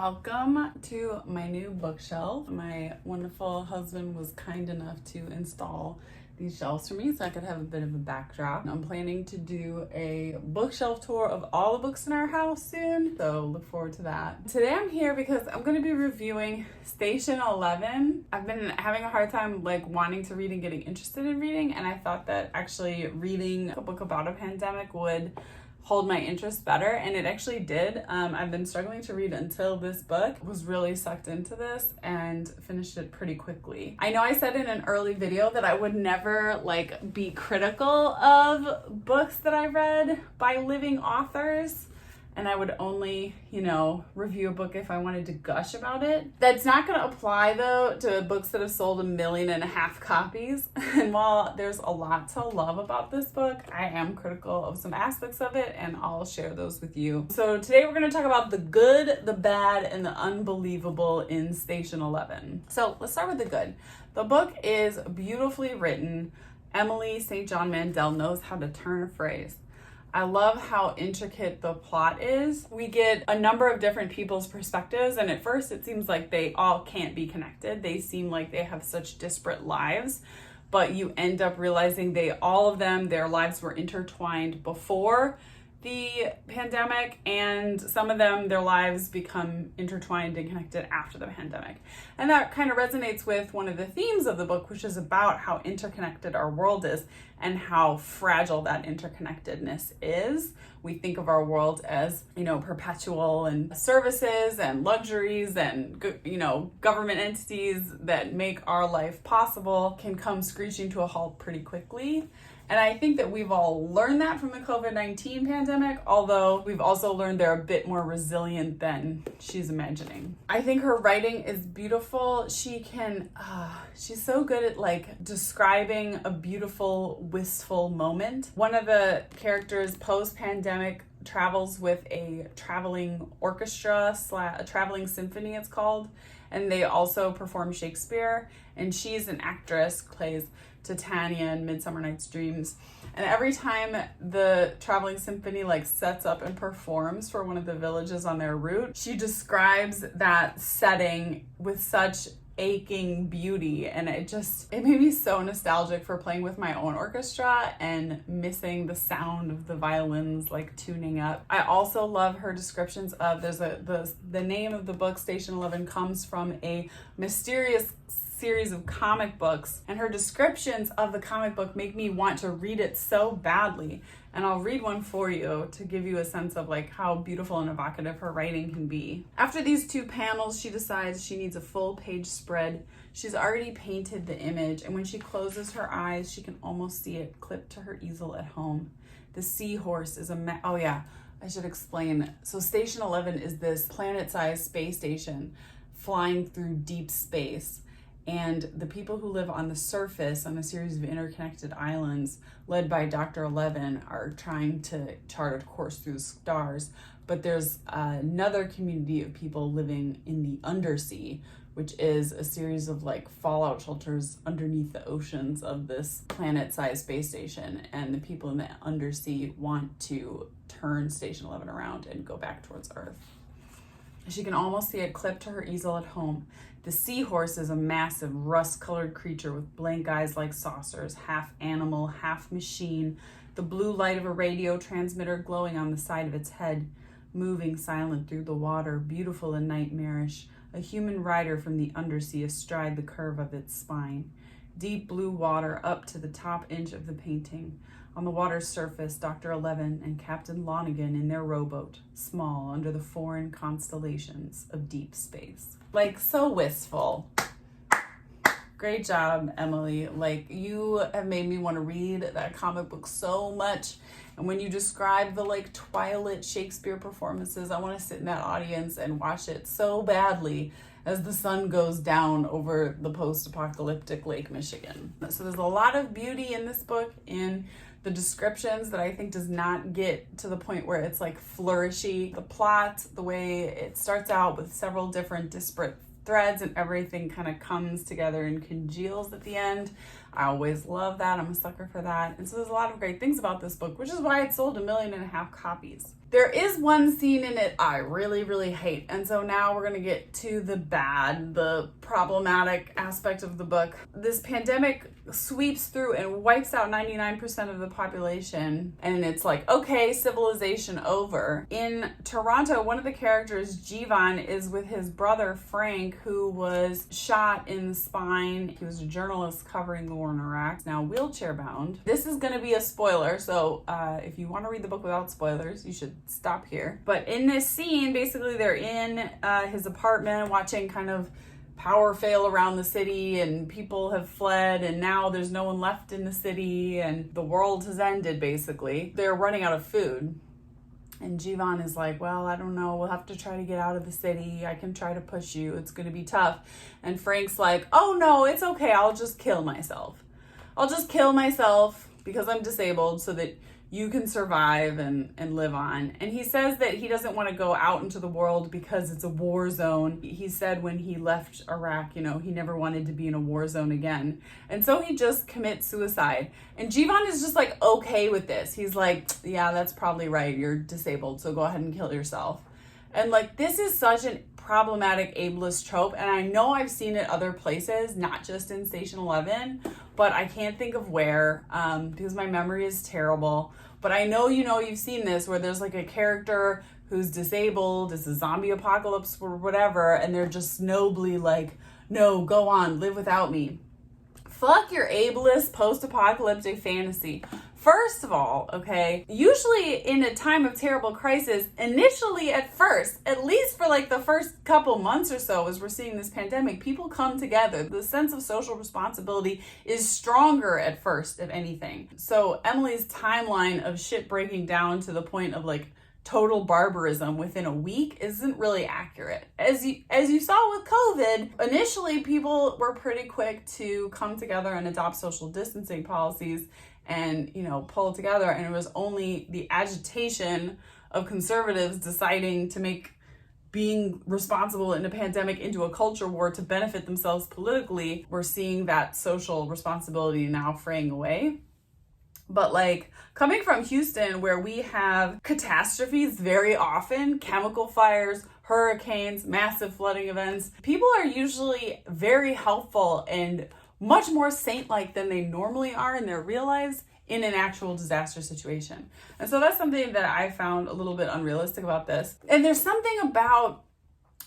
Welcome to my new bookshelf. My wonderful husband was kind enough to install these shelves for me so I could have a bit of a backdrop. I'm planning to do a bookshelf tour of all the books in our house soon, so look forward to that. Today I'm here because I'm going to be reviewing Station 11. I've been having a hard time wanting to read and getting interested in reading, and I thought that actually reading a book about a pandemic would hold my interest better, and it actually did. I've been struggling to read until this book, was really sucked into this and finished it pretty quickly. I know I said in an early video that I would never be critical of books that I read by living authors, and I would only, review a book if I wanted to gush about it. That's not going to apply though to books that have sold 1.5 million copies. And while there's a lot to love about this book, I am critical of some aspects of it, and I'll share those with you. So today we're going to talk about the good, the bad, and the unbelievable in Station 11. So let's start with the good. The book is beautifully written. Emily St. John Mandel knows how to turn a phrase. I love how intricate the plot is. We get a number of different people's perspectives, and at first it seems like they all can't be connected. They seem like they have such disparate lives, but you end up realizing their lives were intertwined before the pandemic, and some of them, their lives become intertwined and connected after the pandemic. And that kind of resonates with one of the themes of the book, which is about how interconnected our world is and how fragile that interconnectedness is. We think of our world as, perpetual, and services and luxuries and, government entities that make our life possible can come screeching to a halt pretty quickly. And I think that we've all learned that from the COVID-19 pandemic, although we've also learned they're a bit more resilient than she's imagining. I think her writing is beautiful. She's so good at describing a beautiful, wistful moment. One of the characters post-pandemic travels with a traveling orchestra, a traveling symphony it's called, and they also perform Shakespeare, and she's an actress, plays Titania in Midsummer Night's Dreams. And every time the traveling symphony sets up and performs for one of the villages on their route, she describes that setting with such aching beauty, and it made me so nostalgic for playing with my own orchestra and missing the sound of the violins tuning up. I also love her descriptions of the name of the book, Station 11, comes from a mysterious series of comic books, and her descriptions of the comic book make me want to read it so badly. And I'll read one for you to give you a sense of how beautiful and evocative her writing can be. After these 2 panels, she decides she needs a full page spread. She's already painted the image, and when she closes her eyes, she can almost see it clipped to her easel at home. The seahorse is I should explain. So Station 11 is this planet-sized space station flying through deep space. And the people who live on the surface on a series of interconnected islands led by Dr. 11 are trying to chart a course through the stars. But there's another community of people living in the undersea, which is a series of fallout shelters underneath the oceans of this planet-sized space station. And the people in the undersea want to turn Station 11 around and go back towards Earth. She can almost see it clipped to her easel at home. The seahorse is a massive rust-colored creature with blank eyes like saucers, half animal, half machine, the blue light of a radio transmitter glowing on the side of its head, moving silent through the water, beautiful and nightmarish, a human rider from the undersea astride the curve of its spine. Deep blue water up to the top inch of the painting. On the water's surface, Dr. 11 and Captain Lonigan in their rowboat, small under the foreign constellations of deep space. So wistful. Great job, Emily. You have made me want to read that comic book so much. And when you describe the Twilight Shakespeare performances, I want to sit in that audience and watch it so badly as the sun goes down over the post-apocalyptic Lake Michigan. So there's a lot of beauty in this book, in the descriptions, that I think does not get to the point where it's flourishy. The plot, the way it starts out with several different disparate threads and everything kind of comes together and congeals at the end. I always love that. I'm a sucker for that. And so there's a lot of great things about this book, which is why it sold 1.5 million copies. There is one scene in it I really, really hate. And so now we're going to get to the bad, the problematic aspect of the book. This pandemic sweeps through and wipes out 99% of the population. And it's like, okay, civilization over. In Toronto, one of the characters, Jivan, is with his brother, Frank, who was shot in the spine. He was a journalist covering the war in Iraq, now wheelchair bound. This is going to be a spoiler. So if you want to read the book without spoilers, you should stop here. But in this scene, basically they're in his apartment watching kind of power fail around the city, and people have fled, and now there's no one left in the city, and the world has ended, basically. They're running out of food. And Jivan is like, well, I don't know. We'll have to try to get out of the city. I can try to push you. It's going to be tough. And Frank's like, oh, no, it's okay. I'll just kill myself. I'll just kill myself because I'm disabled so that you can survive and live on. And he says that he doesn't want to go out into the world because it's a war zone. He said when he left Iraq, he never wanted to be in a war zone again. And so he just commits suicide. And Jivan is just like okay with this. He's like, yeah, that's probably right. You're disabled, so go ahead and kill yourself. And like, this is such a problematic ableist trope. And I know I've seen it other places, not just in Station 11, but I can't think of where because my memory is terrible. But I know you've seen this where there's like a character who's disabled, it's a zombie apocalypse or whatever, and they're just nobly like, no, go on, live without me. Fuck your ableist post-apocalyptic fantasy. First of all, okay, usually in a time of terrible crisis, initially at first, at least for like the first couple months or so as we're seeing this pandemic, people come together. The sense of social responsibility is stronger at first, if anything. So Emily's timeline of shit breaking down to the point of like total barbarism within a week isn't really accurate. As you saw with COVID, initially people were pretty quick to come together and adopt social distancing policies and, pull it together. And it was only the agitation of conservatives deciding to make being responsible in a pandemic into a culture war to benefit themselves politically. We're seeing that social responsibility now fraying away. But like coming from Houston, where we have catastrophes very often, chemical fires, hurricanes, massive flooding events, people are usually very helpful and much more saint-like than they normally are in their real lives in an actual disaster situation. And so that's something that I found a little bit unrealistic about this. And there's something about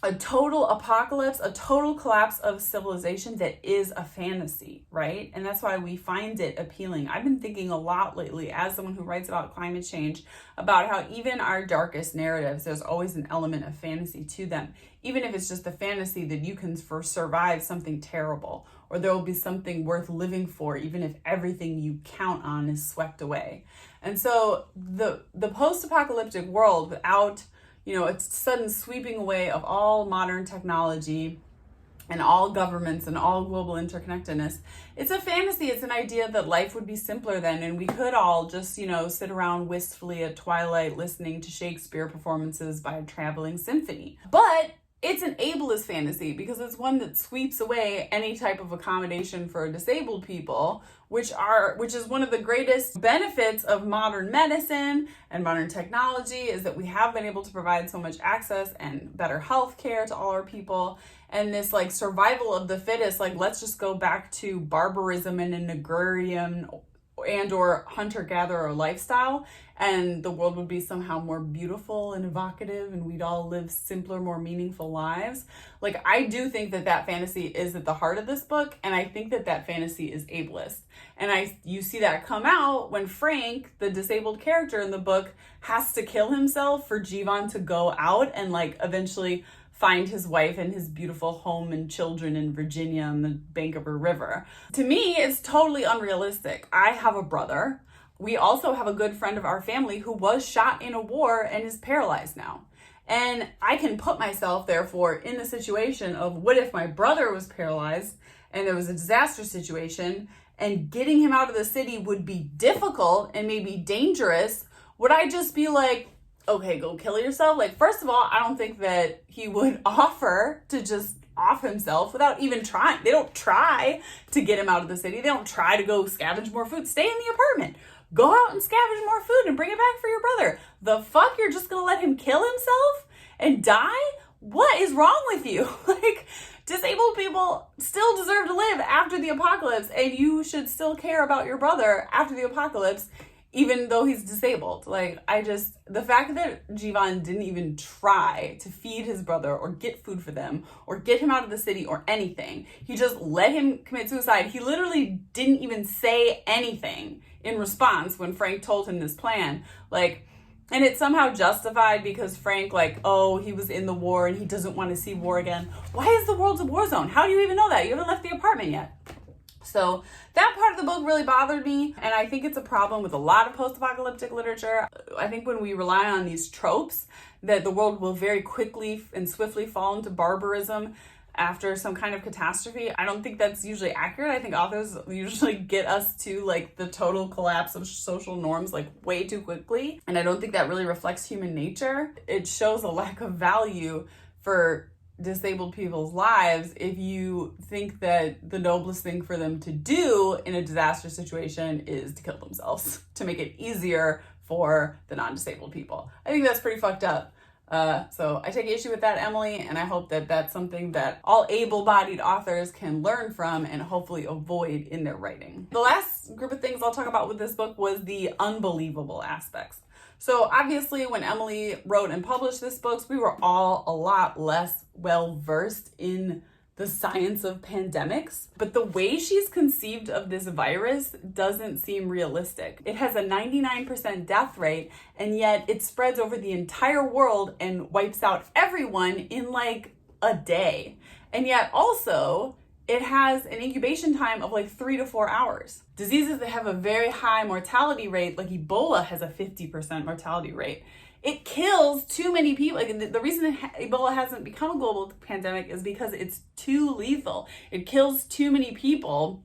a total apocalypse, a total collapse of civilization that is a fantasy, right? And that's why we find it appealing. I've been thinking a lot lately, as someone who writes about climate change, about how even our darkest narratives, there's always an element of fantasy to them. Even if it's just a fantasy that you can survive something terrible, or there will be something worth living for, even if everything you count on is swept away. And so the post-apocalyptic world without it's sudden sweeping away of all modern technology and all governments and all global interconnectedness. It's a fantasy. It's an idea that life would be simpler then, and we could all just, sit around wistfully at twilight listening to Shakespeare performances by a traveling symphony. But it's an ableist fantasy because it's one that sweeps away any type of accommodation for disabled people, which is one of the greatest benefits of modern medicine and modern technology, is that we have been able to provide so much access and better health care to all our people. And this like survival of the fittest, like let's just go back to barbarism and an agrarian and or hunter-gatherer lifestyle, and the world would be somehow more beautiful and evocative, and we'd all live simpler, more meaningful lives. Like, I do think that fantasy is at the heart of this book, and I think that fantasy is ableist. And you see that come out when Frank, the disabled character in the book, has to kill himself for Jivan to go out and like eventually find his wife and his beautiful home and children in Virginia on the bank of a river. To me, it's totally unrealistic. I have a brother. We also have a good friend of our family who was shot in a war and is paralyzed now. And I can put myself, therefore, in the situation of what if my brother was paralyzed and there was a disaster situation and getting him out of the city would be difficult and maybe dangerous. Would I just be like, okay, go kill yourself? Like, first of all, I don't think that he would offer to just off himself without even trying. They don't try to get him out of the city. They don't try to go scavenge more food. Stay in the apartment. Go out and scavenge more food and bring it back for your brother. The fuck? You're just gonna let him kill himself and die? What is wrong with you? Like, disabled people still deserve to live after the apocalypse, and you should still care about your brother after the apocalypse, even though he's disabled. Like, the fact that Jivan didn't even try to feed his brother or get food for them or get him out of the city or anything, he just let him commit suicide. He literally didn't even say anything in response when Frank told him this plan. Like, and it's somehow justified because Frank, like, oh, he was in the war and he doesn't want to see war again. Why is the world a war zone? How do you even know that? You haven't left the apartment yet. So that part of the book really bothered me, and I think it's a problem with a lot of post-apocalyptic literature. I think when we rely on these tropes, that the world will very quickly and swiftly fall into barbarism after some kind of catastrophe. I don't think that's usually accurate. I think authors usually get us to like the total collapse of social norms like way too quickly, and I don't think that really reflects human nature. It shows a lack of value for disabled people's lives if you think that the noblest thing for them to do in a disaster situation is to kill themselves to make it easier for the non-disabled people. I think that's pretty fucked up. So I take issue with that, Emily, and I hope that that's something that all able-bodied authors can learn from and hopefully avoid in their writing. The last group of things I'll talk about with this book was the unbelievable aspects. So obviously when Emily wrote and published this book, we were all a lot less well-versed in the science of pandemics, but the way she's conceived of this virus doesn't seem realistic. It has a 99% death rate, and yet it spreads over the entire world and wipes out everyone in like a day. And yet also, it has an incubation time of like 3 to 4 hours. Diseases that have a very high mortality rate, like Ebola has a 50% mortality rate. It kills too many people. Like, the reason Ebola hasn't become a global pandemic is because it's too lethal. It kills too many people,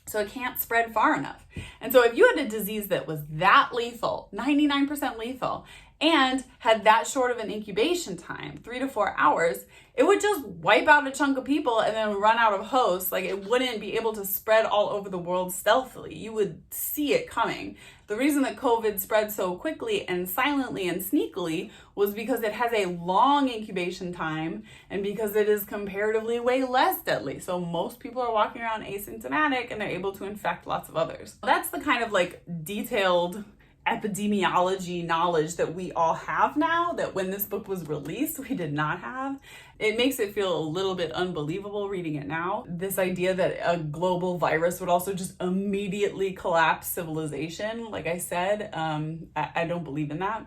so it can't spread far enough. And so if you had a disease that was that lethal, 99% lethal, and had that short of an incubation time, 3 to 4 hours, it would just wipe out a chunk of people and then run out of hosts. Like, it wouldn't be able to spread all over the world stealthily. You would see it coming. The reason that COVID spread so quickly and silently and sneakily was because it has a long incubation time and because it is comparatively way less deadly. So most people are walking around asymptomatic and they're able to infect lots of others. That's the kind of like detailed epidemiology knowledge that we all have now, that when this book was released, we did not have. It makes it feel a little bit unbelievable reading it now. This idea that a global virus would also just immediately collapse civilization, like I said, I don't believe in that.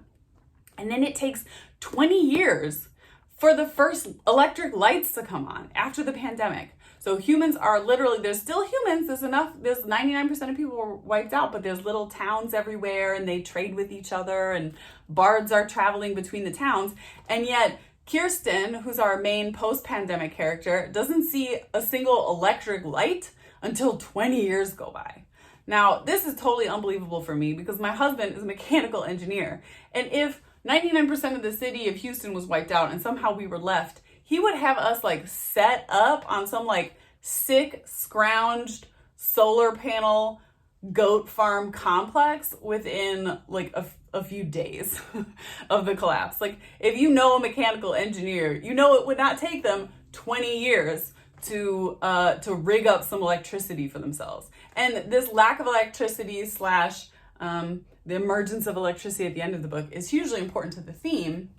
And then it takes 20 years for the first electric lights to come on after the pandemic. So humans are literally, there's still humans, there's 99% of people were wiped out, but there's little towns everywhere and they trade with each other and bards are traveling between the towns. And yet Kirsten, who's our main post-pandemic character, doesn't see a single electric light until 20 years go by. Now, this is totally unbelievable for me because my husband is a mechanical engineer. And if 99% of the city of Houston was wiped out and somehow we were left, he would have us like set up on some like sick, scrounged solar panel goat farm complex within like a few days of the collapse. Like, if you know a mechanical engineer, you know it would not take them 20 years to rig up some electricity for themselves. And this lack of electricity slash the emergence of electricity at the end of the book is hugely important to the theme.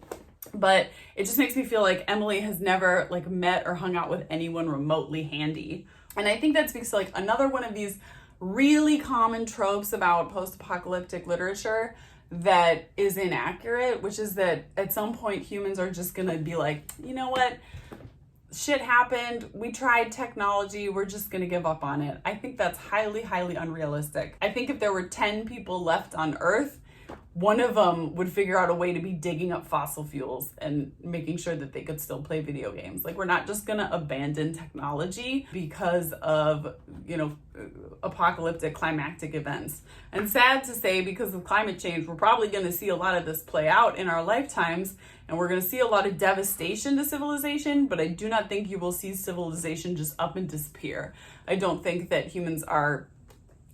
But it just makes me feel like Emily has never like met or hung out with anyone remotely handy. And I think that speaks to like another one of these really common tropes about post-apocalyptic literature that is inaccurate, which is that at some point humans are just gonna be like, you know what? Shit happened. We tried technology. We're just gonna give up on it. I think that's highly, highly unrealistic. I think if there were 10 people left on Earth, one of them would figure out a way to be digging up fossil fuels and making sure that they could still play video games. Like, we're not just gonna abandon technology because of, you know, post-apocalyptic climactic events. And sad to say, because of climate change, we're probably going to see a lot of this play out in our lifetimes, and we're going to see a lot of devastation to civilization, but I do not think you will see civilization just up and disappear. I don't think that humans are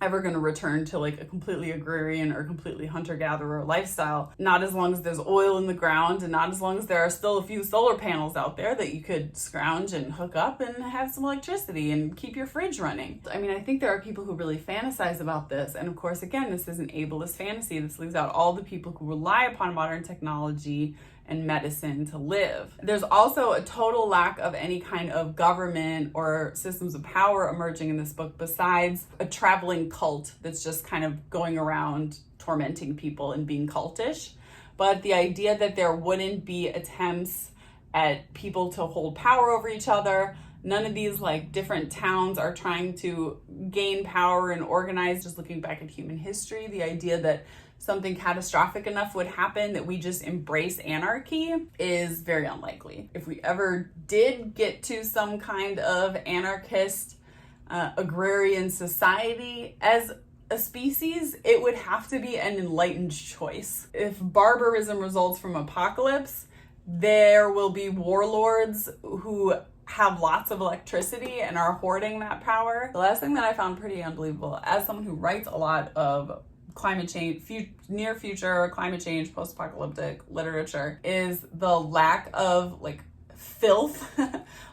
ever going to return to like a completely agrarian or completely hunter-gatherer lifestyle. Not as long as there's oil in the ground, and not as long as there are still a few solar panels out there that you could scrounge and hook up and have some electricity and keep your fridge running. I mean, I think there are people who really fantasize about this. And of course, again, this is an ableist fantasy. This leaves out all the people who rely upon modern technology and medicine to live. There's also a total lack of any kind of government or systems of power emerging in this book, besides a traveling cult that's just kind of going around tormenting people and being cultish. But the idea that there wouldn't be attempts at people to hold power over each other, none of these like different towns are trying to gain power and organize. Just looking back at human history, the idea that something catastrophic enough would happen that we just embrace anarchy is very unlikely. If we ever did get to some kind of anarchist agrarian society as a species, it would have to be an enlightened choice. If barbarism results from apocalypse, there will be warlords who have lots of electricity and are hoarding that power. The last thing that I found pretty unbelievable, as someone who writes a lot of climate change, near future climate change, post-apocalyptic literature, is the lack of like filth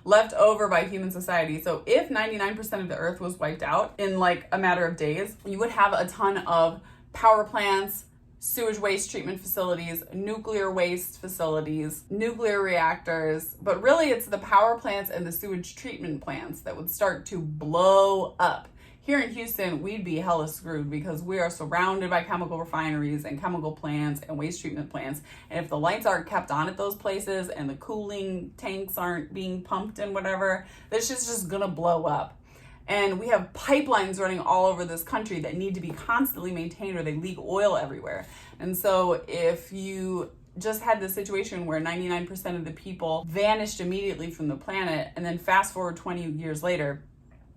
left over by human society. So if 99% of the earth was wiped out in like a matter of days, you would have a ton of power plants, sewage waste treatment facilities, nuclear waste facilities, nuclear reactors, but really it's the power plants and the sewage treatment plants that would start to blow up. Here in Houston, we'd be hella screwed because we are surrounded by chemical refineries and chemical plants and waste treatment plants. And if the lights aren't kept on at those places and the cooling tanks aren't being pumped and whatever, this shit's just gonna blow up. And we have pipelines running all over this country that need to be constantly maintained or they leak oil everywhere. And so if you just had this situation where 99% of the people vanished immediately from the planet, and then fast forward 20 years later,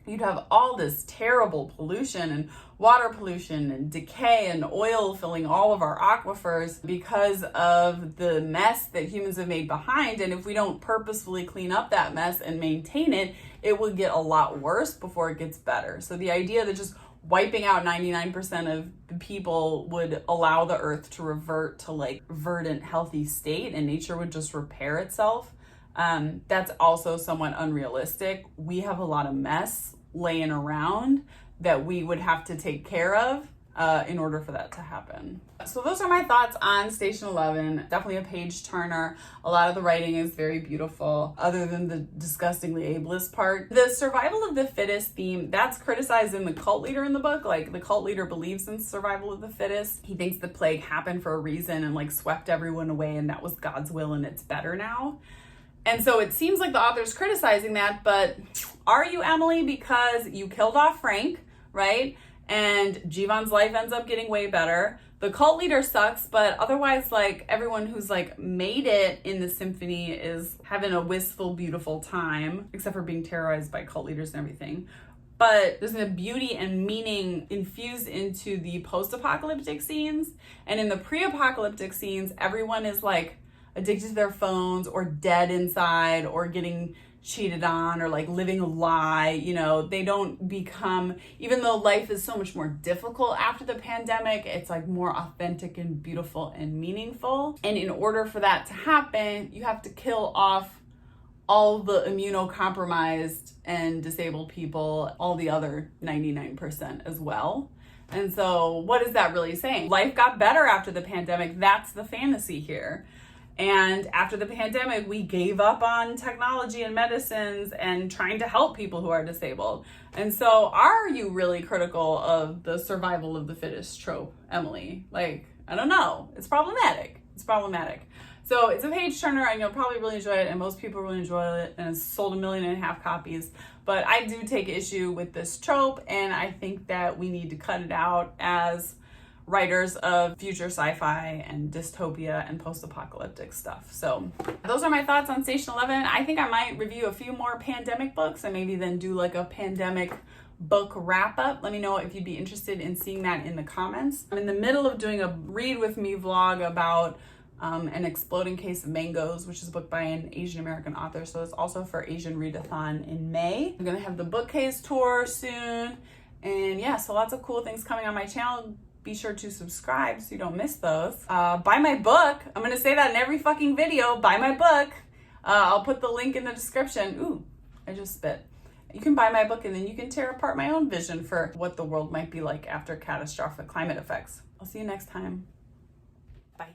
you'd have all this terrible pollution and water pollution and decay and oil filling all of our aquifers because of the mess that humans have made behind. And if we don't purposefully clean up that mess and maintain it, it will get a lot worse before it gets better. So the idea that just wiping out 99% of the people would allow the earth to revert to like verdant, healthy state and nature would just repair itself, that's also somewhat unrealistic. We have a lot of mess laying around that we would have to take care of in order for that to happen. So those are my thoughts on Station 11. Definitely a page turner. A lot of the writing is very beautiful, other than the disgustingly ableist part. The survival of the fittest theme, that's criticized in the cult leader in the book. Like, the cult leader believes in survival of the fittest. He thinks the plague happened for a reason and like swept everyone away and that was God's will and it's better now. And so it seems like the author's criticizing that, but are you, Emily? Because you killed off Frank, right? And Jivan's life ends up getting way better. The cult leader sucks, but otherwise, like, everyone who's like made it in the symphony is having a wistful, beautiful time, except for being terrorized by cult leaders and everything. But there's a beauty and meaning infused into the post-apocalyptic scenes. And in the pre-apocalyptic scenes, everyone is like addicted to their phones or dead inside or getting cheated on or like living a lie. You know, they don't become, even though life is so much more difficult after the pandemic, it's like more authentic and beautiful and meaningful. And in order for that to happen, you have to kill off all the immunocompromised and disabled people, all the other 99% as well. And so what is that really saying? Life got better after the pandemic. That's the fantasy here. And after the pandemic, we gave up on technology and medicines and trying to help people who are disabled. And so are you really critical of the survival of the fittest trope, Emily? Like, I don't know. It's problematic. It's problematic. So it's a page turner and you'll probably really enjoy it, and most people really enjoy it, and it's sold 1.5 million copies. But I do take issue with this trope, and I think that we need to cut it out as writers of future sci-fi and dystopia and post-apocalyptic stuff. So those are my thoughts on Station 11. I think I might review a few more pandemic books and maybe then do like a pandemic book wrap up. Let me know if you'd be interested in seeing that in the comments. I'm in the middle of doing a read with me vlog about An Exploding Case of Mangoes, which is a book by an Asian American author. So it's also for Asian Readathon in May. I'm gonna have the bookcase tour soon. And yeah, so lots of cool things coming on my channel. Be sure to subscribe so you don't miss those. Buy my book. I'm gonna say that in every fucking video. Buy my book. I'll put the link in the description. Ooh, I just spit. You can buy my book and then you can tear apart my own vision for what the world might be like after catastrophic climate effects. I'll see you next time. Bye.